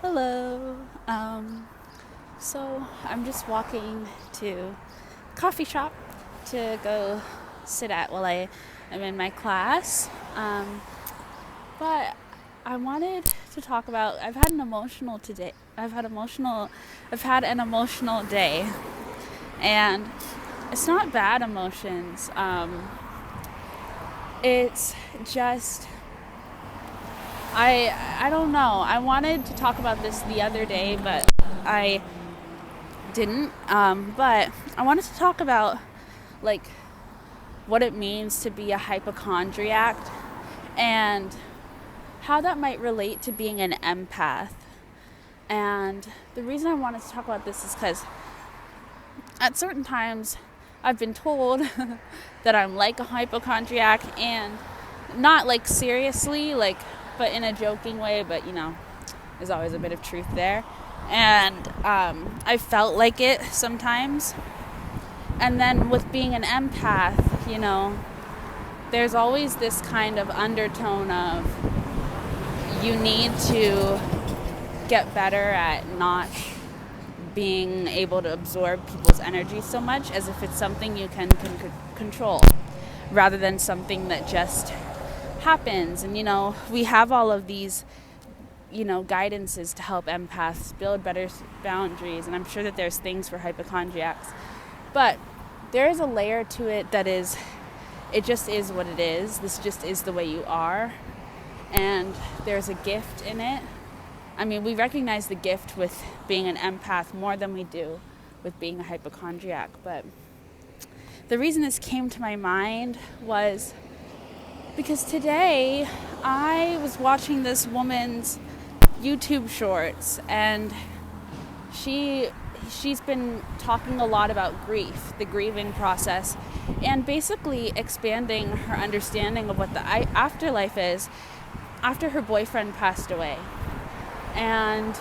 Hello. So I'm just walking to a coffee shop to go sit at while I am in my class. But I wanted to talk about I've had an emotional today. I've had an emotional day, and it's not bad emotions. It's just I don't know. I wanted to talk about this the other day, but I didn't. But I wanted to talk about like what it means to be a hypochondriac and how that might relate to being an empath. And the reason I wanted to talk about this is because at certain times I've been told that I'm like a hypochondriac, and not like seriously, but in a joking way, but there's always a bit of truth there. And I felt like it sometimes. And then with being an empath, there's always this kind of undertone of you need to get better at not being able to absorb people's energy so much, as if it's something you can control rather than something that just happens. And we have all of these guidances to help empaths build better boundaries, and I'm sure that there's things for hypochondriacs, but there is a layer to it that is, it just is what it is. This just is the way you are, and there's a gift in it. I mean, we recognize the gift with being an empath more than we do with being a hypochondriac. But the reason this came to my mind was because today I was watching this woman's YouTube shorts, and she's been talking a lot about grief, the grieving process, and basically expanding her understanding of what the afterlife is after her boyfriend passed away. And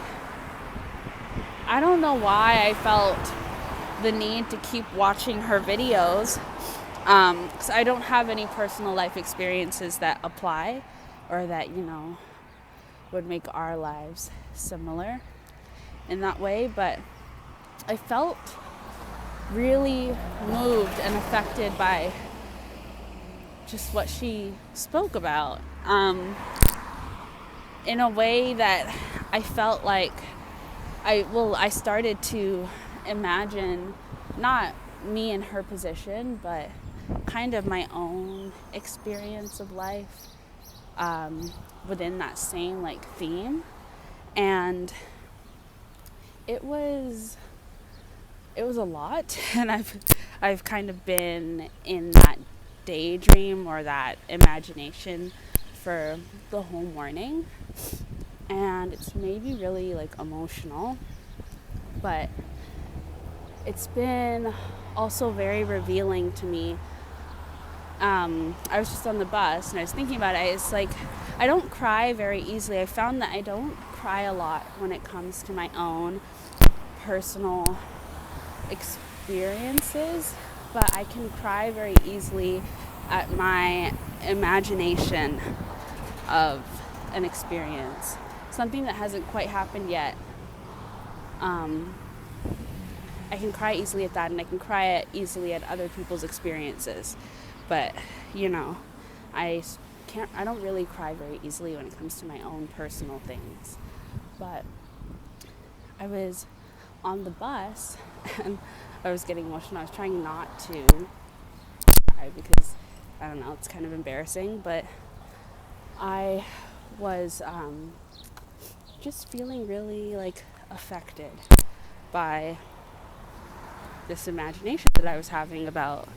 I don't know why I felt the need to keep watching her videos, because I don't have any personal life experiences that apply or that would make our lives similar in that way. But I felt really moved and affected by just what she spoke about, in a way that I felt like I started to imagine not me in her position, but kind of my own experience of life within that same theme. And it was a lot, and I've kind of been in that daydream or that imagination for the whole morning, and it's made me really emotional. But it's been also very revealing to me. I was just on the bus and I was thinking about it. It's I don't cry very easily. I found that I don't cry a lot when it comes to my own personal experiences, but I can cry very easily at my imagination of an experience, something that hasn't quite happened yet. I can cry easily at that, and I can cry easily at other people's experiences. But I don't really cry very easily when it comes to my own personal things. But I was on the bus and I was getting emotional. I was trying not to cry because, I don't know, it's kind of embarrassing, but I was just feeling really affected by this imagination that I was having about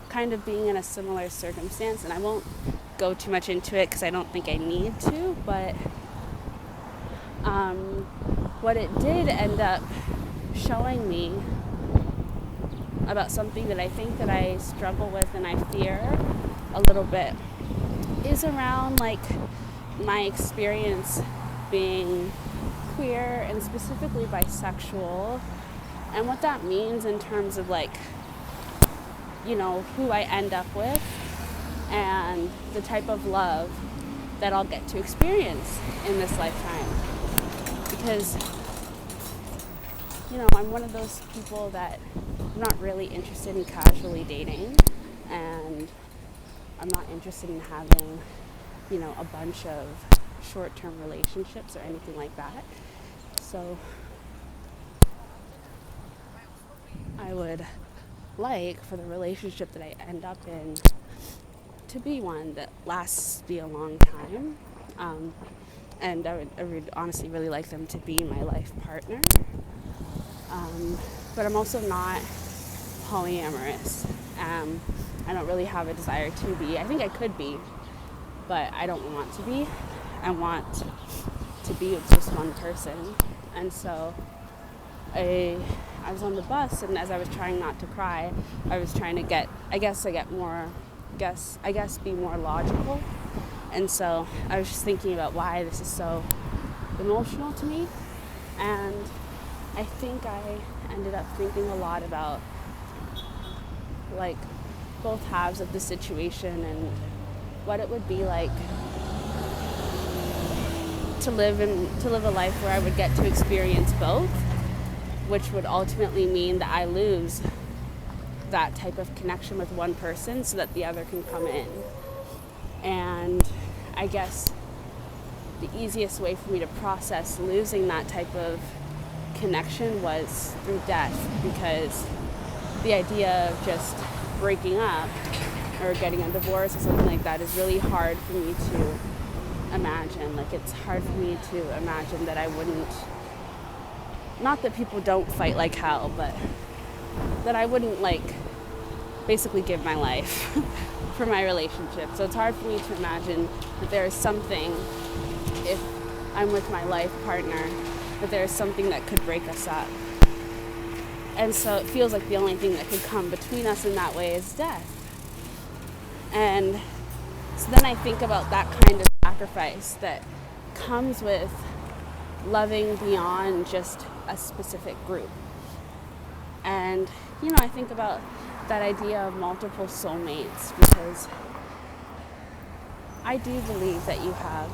kind of being in a similar circumstance. And I won't go too much into it because I don't think I need to, but what it did end up showing me about something that I think that I struggle with and I fear a little bit is around my experience being queer and specifically bisexual, and what that means in terms of who I end up with and the type of love that I'll get to experience in this lifetime. because, I'm one of those people that I'm not really interested in casually dating, and I'm not interested in having, a bunch of short-term relationships or anything like that. So I would like for the relationship that I end up in to be one that lasts a long time. And I would honestly really like them to be my life partner. But I'm also not polyamorous. I don't really have a desire to be. I think I could be, but I don't want to be. I want to be with just one person. And so I was on the bus, and as I was trying not to cry, I was trying to be more logical. And so I was just thinking about why this is so emotional to me. And I think I ended up thinking a lot about like both halves of the situation and what it would be like to live a life where I would get to experience both, which would ultimately mean that I lose that type of connection with one person so that the other can come in. And I guess the easiest way for me to process losing that type of connection was through death, because the idea of just breaking up or getting a divorce or something like that is really hard for me to imagine. Like, it's hard for me to imagine that I wouldn't, not that people don't fight like hell, but that I wouldn't basically give my life for my relationship. So it's hard for me to imagine that there is something, if I'm with my life partner, that there is something that could break us up. And so it feels like the only thing that could come between us in that way is death. And so then I think about that kind of sacrifice that comes with loving beyond just a specific group. And, I think about that idea of multiple soulmates, because I do believe that you have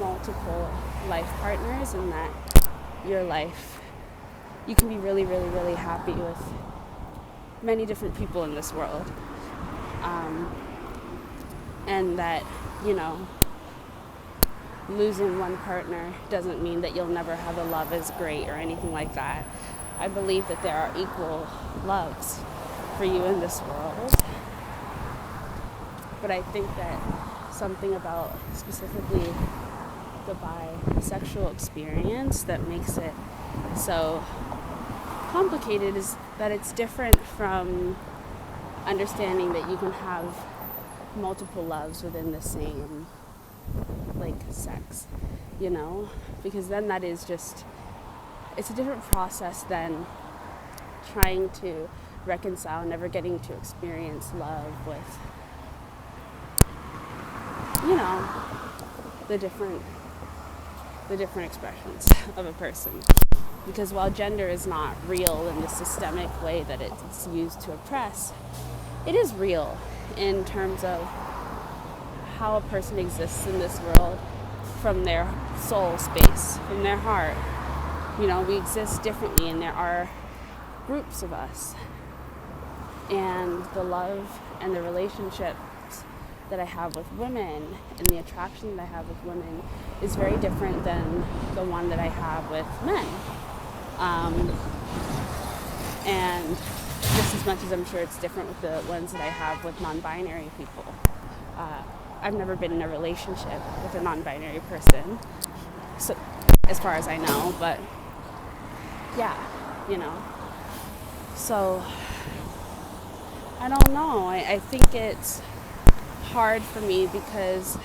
multiple life partners, and that your life, you can be really, really, really happy with many different people in this world. And that, losing one partner doesn't mean that you'll never have a love as great or anything like that. I believe that there are equal loves for you in this world. But I think that something about specifically the bisexual experience that makes it so complicated is that it's different from understanding that you can have multiple loves within the same sex, because then that is just, it's a different process than trying to reconcile, never getting to experience love with, the different expressions of a person. Because while gender is not real in the systemic way that it's used to oppress, it is real in terms of how a person exists in this world from their soul space, from their heart. We exist differently, and there are groups of us. And the love and the relationships that I have with women and the attraction that I have with women is very different than the one that I have with men. And just as much as I'm sure it's different with the ones that I have with non-binary people. I've never been in a relationship with a non-binary person, so as far as I know, but yeah, So I don't know. I think it's hard for me because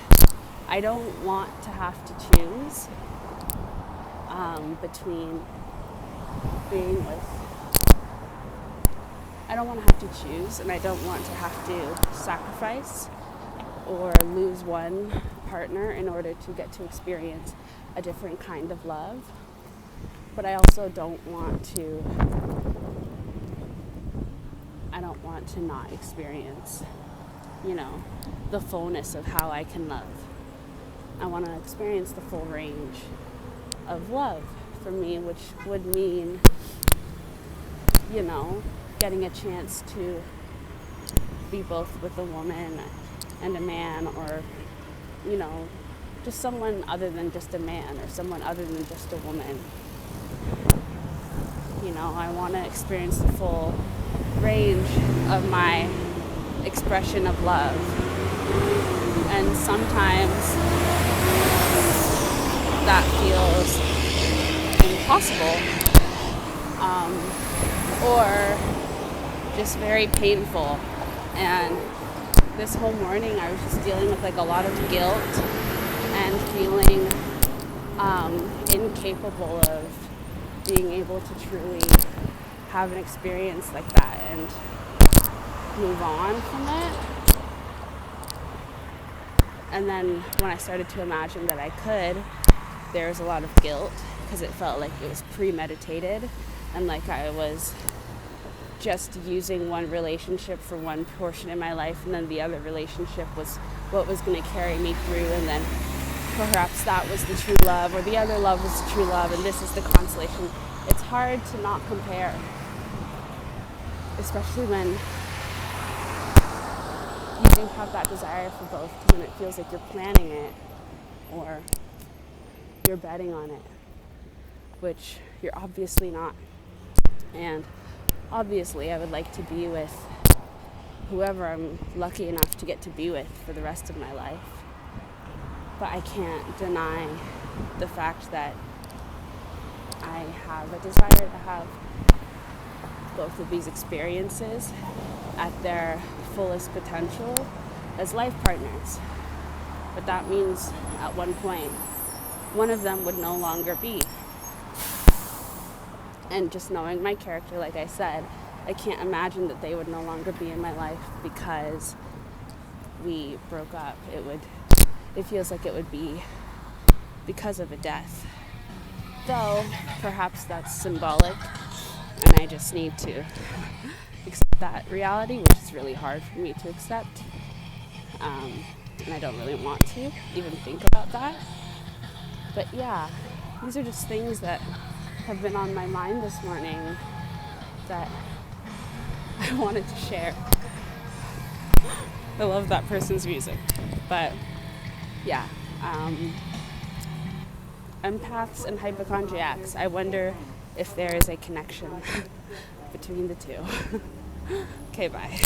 I don't want to have to choose between being with, I don't want to have to choose, and I don't want to have to sacrifice or lose one partner in order to get to experience a different kind of love. But I also don't want to not experience, the fullness of how I can love. I want to experience the full range of love for me, which would mean, getting a chance to be both with a woman and a man, or, just someone other than just a man, or someone other than just a woman. I want to experience the full range of my expression of love. And sometimes that feels impossible, or just very painful. And this whole morning I was just dealing with a lot of guilt and feeling incapable of being able to truly have an experience like that and move on from it. And then when I started to imagine that I could, there was a lot of guilt, because it felt like it was premeditated and like I was just using one relationship for one portion in my life, and then the other relationship was what was going to carry me through, and then perhaps that was the true love, or the other love was the true love, and this is the consolation. It's hard to not compare, especially when you do have that desire for both, because then it feels like you're planning it or you're betting on it, which you're obviously not. And obviously I would like to be with whoever I'm lucky enough to get to be with for the rest of my life. But I can't deny the fact that I have a desire to have both of these experiences at their fullest potential as life partners. But that means at one point, one of them would no longer be. And just knowing my character, like I said, I can't imagine that they would no longer be in my life because we broke up. It feels like it would be because of a death. Though, perhaps that's symbolic, and I just need to accept that reality, which is really hard for me to accept. And I don't really want to even think about that. But yeah, these are just things that have been on my mind this morning that I wanted to share. I love that person's music. But yeah, empaths and hypochondriacs, I wonder if there is a connection between the two. Okay, bye.